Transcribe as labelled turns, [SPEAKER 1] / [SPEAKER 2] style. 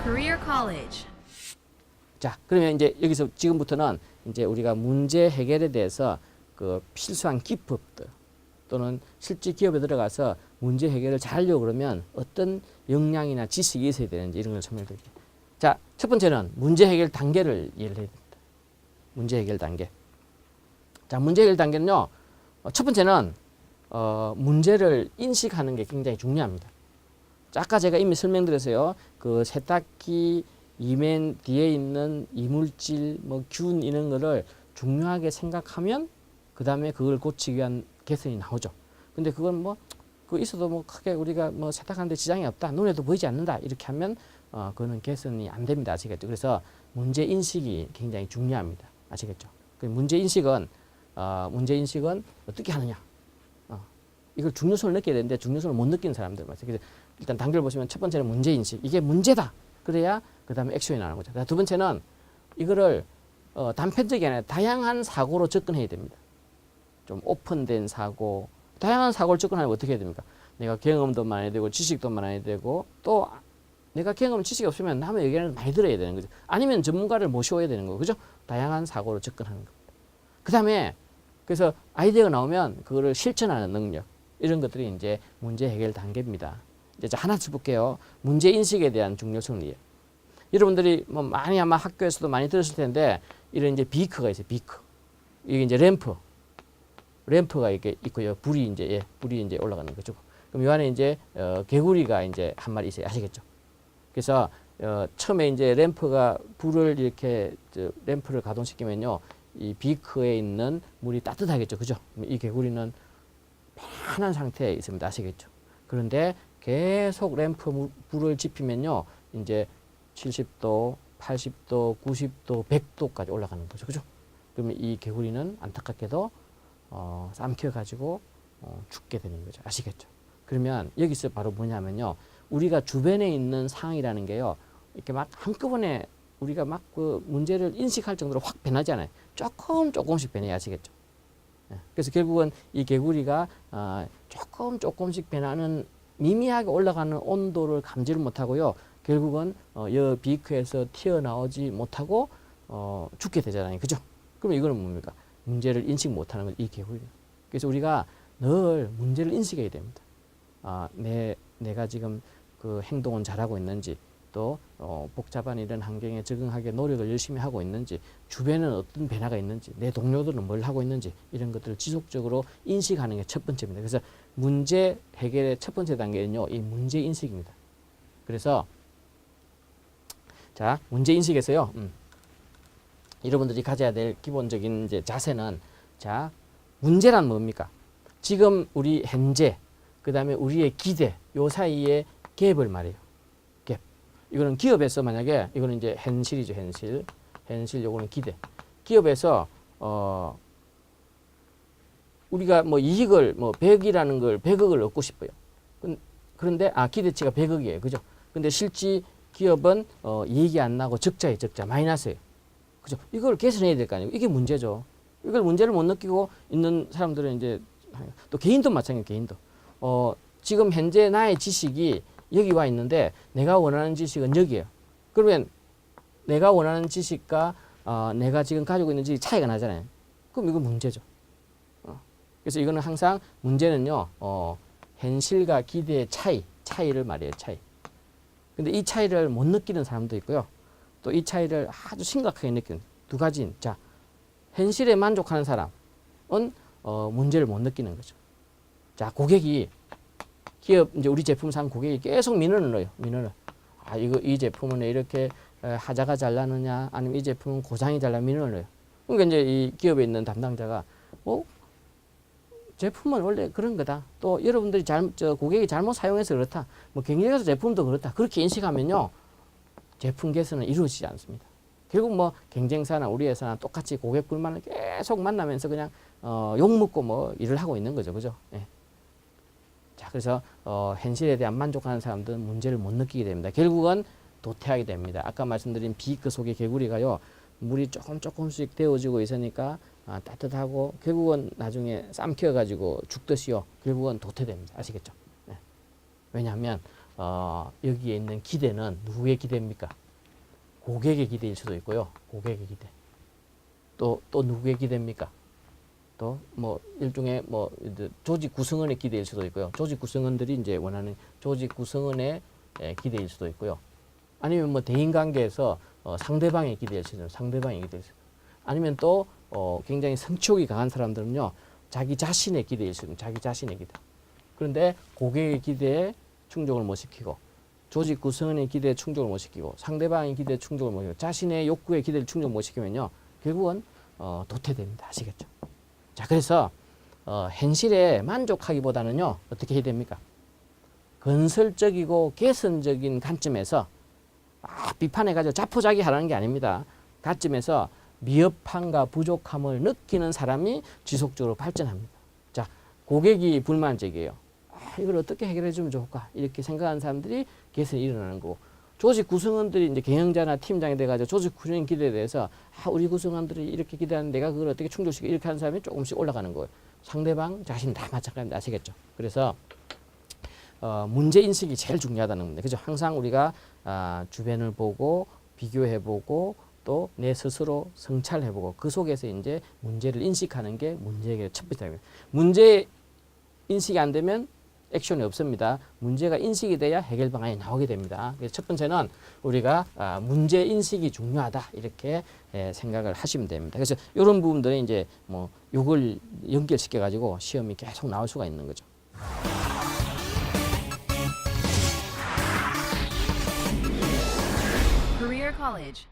[SPEAKER 1] Career College.
[SPEAKER 2] 자, 그러면 이제 여기서 지금부터는 이제 우리가 문제 해결에 대해서 그 필수한 기법들 또는 실제 기업에 들어가서 문제 해결을 잘하려고 그러면 어떤 역량이나 지식이 있어야 되는지 이런 걸 설명드릴게요. 자, 첫 번째는 문제 해결 단계를 이해를 해야 됩니다. 문제 해결 단계. 자, 문제 해결 단계는요. 첫 번째는 문제를 인식하는 게 굉장히 중요합니다. 자, 아까 제가 이미 설명드렸어요. 그 세탁기 이면 뒤에 있는 이물질, 뭐 균 이런 거를 중요하게 생각하면 그 다음에 그걸 고치기 위한 개선이 나오죠. 근데 그건 뭐 그 있어도 뭐 크게 우리가 뭐 세탁하는데 지장이 없다, 눈에도 보이지 않는다 이렇게 하면 그거는 개선이 안 됩니다. 아시겠죠? 그래서 문제 인식이 굉장히 중요합니다. 아시겠죠? 그 문제 인식은 어떻게 하느냐? 이걸 중요성을 느껴야 되는데 중요성을 못 느끼는 사람들 말이죠. 그래서 일단 단계를 보시면 첫 번째는 문제 인식. 이게 문제다. 그래야 그 다음에 액션이 나오는 거죠. 두 번째는 이거를 단편적이 아니라 다양한 사고로 접근해야 됩니다. 좀 오픈된 사고. 다양한 사고를 접근하면 어떻게 해야 됩니까? 내가 경험도 많이 되고 지식도 많이 되고 또 내가 경험 지식이 없으면 남의 의견을 많이 들어야 되는 거죠. 아니면 전문가를 모셔야 되는 거고, 그죠? 다양한 사고로 접근하는 겁니다. 그 다음에 그래서 아이디어가 나오면 그거를 실천하는 능력, 이런 것들이 이제 문제 해결 단계입니다. 이제 하나씩 볼게요. 문제 인식에 대한 중요성을 이해. 여러분들이 뭐 많이 아마 학교에서도 많이 들었을 텐데 이런 이제 비커가 있어요. 비커. 이게 이제 램프가 이렇게 있고요. 불이 이제 올라가는 거죠. 그럼 이 안에 이제 개구리가 이제 한 마리 있어요. 아시겠죠? 그래서 처음에 이제 불을 이렇게 램프를 가동시키면요, 이 비커에 있는 물이 따뜻하겠죠, 그죠? 이 개구리는 편한 상태에 있습니다. 아시겠죠? 그런데 계속 불을 지피면요, 이제 70도, 80도, 90도, 100도까지 올라가는 거죠, 그죠? 그러면 이 개구리는 안타깝게도 삼켜가지고 죽게 되는 거죠. 아시겠죠? 그러면 여기서 바로 뭐냐면요, 우리가 주변에 있는 상황이라는 게요, 이렇게 막 한꺼번에 우리가 막 그 문제를 인식할 정도로 확 변하지 않아요. 조금씩 변해요. 아시겠죠? 그래서 결국은 이 개구리가 조금씩 변하는 미미하게 올라가는 온도를 감지를 못하고요, 결국은 이 비크에서 튀어나오지 못하고 죽게 되잖아요. 그죠? 그럼 이거는 뭡니까? 문제를 인식 못하는 건 이 개구리. 그래서 우리가 늘 문제를 인식해야 됩니다. 내가 지금 그 행동은 잘하고 있는지, 또 복잡한 이런 환경에 적응하게 노력을 열심히 하고 있는지, 주변에는 어떤 변화가 있는지, 내 동료들은 뭘 하고 있는지, 이런 것들을 지속적으로 인식하는 게 첫 번째입니다. 그래서 문제 해결의 첫 번째 단계는요, 이 문제 인식입니다. 그래서 자, 문제 인식에서요, 여러분들이 가져야 될 기본적인 이제 자세는, 자, 문제란 뭡니까? 지금 우리 현재, 그 다음에 우리의 기대, 요 사이의 갭을 말해요. 갭. 이거는 기업에서 만약에, 이거는 이제 현실이죠, 현실, 요거는 기대. 기업에서, 우리가 뭐 이익을, 뭐 100억을 얻고 싶어요. 그런데, 기대치가 100억이에요. 그죠? 근데 실제 기업은, 이익이 안 나고 적자예요, 적자. 마이너스예요. 그죠? 이걸 개선해야 될 거 아니에요. 이게 문제죠. 이걸 문제를 못 느끼고 있는 사람들은 이제, 또 개인도 마찬가지예요, 개인도. 지금 현재 나의 지식이 여기 와 있는데 내가 원하는 지식은 여기예요. 그러면 내가 원하는 지식과 내가 지금 가지고 있는 지식이 차이가 나잖아요. 그럼 이거 문제죠. 그래서 이거는 항상 문제는요, 현실과 기대의 차이를 말해요, 차이. 근데 이 차이를 못 느끼는 사람도 있고요. 또 이 차이를 아주 심각하게 느끼는 두 가지인. 자, 현실에 만족하는 사람은 문제를 못 느끼는 거죠. 자, 고객이 기업 이제 우리 제품 산 고객이 계속 민원을 넣어요. 이 제품은 이렇게 하자가 잘 나느냐, 아니면 이 제품은 고장이 잘 나, 민원을 넣어요. 그러니까 이제 이 기업에 있는 담당자가 제품은 원래 그런 거다. 또 여러분들이 고객이 잘못 사용해서 그렇다. 뭐 경쟁사 제품도 그렇다. 그렇게 인식하면요, 제품 개선은 이루어지지 않습니다. 결국 뭐 경쟁사나 우리 회사나 똑같이 고객 불만을 계속 만나면서 그냥 욕먹고 뭐 일을 하고 있는 거죠, 그죠? 예. 자, 그래서 현실에 대한 만족하는 사람들은 문제를 못 느끼게 됩니다. 결국은 도태하게 됩니다. 아까 말씀드린 비크 속의 개구리가요, 물이 조금씩 데워지고 있으니까 따뜻하고 결국은 나중에 삼켜가지고 죽듯이요. 결국은 도태됩니다. 아시겠죠? 네. 왜냐하면 여기에 있는 기대는 누구의 기대입니까? 고객의 기대일 수도 있고요. 고객의 기대. 또 누구의 기대입니까? 또 뭐 일종의 뭐 조직 구성원의 기대일 수도 있고요. 조직 구성원들이 이제 원하는 조직 구성원의 기대일 수도 있고요. 아니면 뭐 대인 관계에서 상대방의 기대일 수도 있고 상대방의 기대일 수도 있고 아니면 또 굉장히 성취욕이 강한 사람들은요. 자기 자신의 기대일 수도 있고 자기 자신의 기대. 그런데 고객의 기대에 충족을 못 시키고 조직 구성원의 기대에 충족을 못 시키고 상대방의 기대에 충족을 못 시키고 자신의 욕구의 기대를 충족 못 시키면요. 결국은 도태됩니다. 아시겠죠? 자, 그래서 현실에 만족하기보다는요. 어떻게 해야 됩니까? 건설적이고 개선적인 관점에서 비판해가지고 자포자기하라는 게 아닙니다. 관점에서 미흡함과 부족함을 느끼는 사람이 지속적으로 발전합니다. 자, 고객이 불만적이에요. 이걸 어떻게 해결해 주면 좋을까? 이렇게 생각하는 사람들이 개선이 일어나는 거고 조직 구성원들이 이제 경영자나 팀장이 돼가지고 조직 구성 기대에 대해서 우리 구성원들이 이렇게 기대하는데 내가 그걸 어떻게 충족시켜 이렇게 하는 사람이 조금씩 올라가는 거예요. 상대방 자신 다 마찬가지입니다. 아시겠죠? 그래서 문제 인식이 제일 중요하다는 겁니다. 그죠? 항상 우리가 주변을 보고 비교해보고 또 내 스스로 성찰해보고 그 속에서 이제 문제를 인식하는 게 문제 해결의 첫 번째입니다. 문제 인식이 안 되면 액션이 없습니다. 문제가 인식이 돼야 해결 방안이 나오게 됩니다. 그래서 첫 번째는 우리가 문제 인식이 중요하다 이렇게 생각을 하시면 됩니다. 그래서 이런 부분들이 이제 뭐 요걸 연결시켜 가지고 시험이 계속 나올 수가 있는 거죠.
[SPEAKER 1] Career College.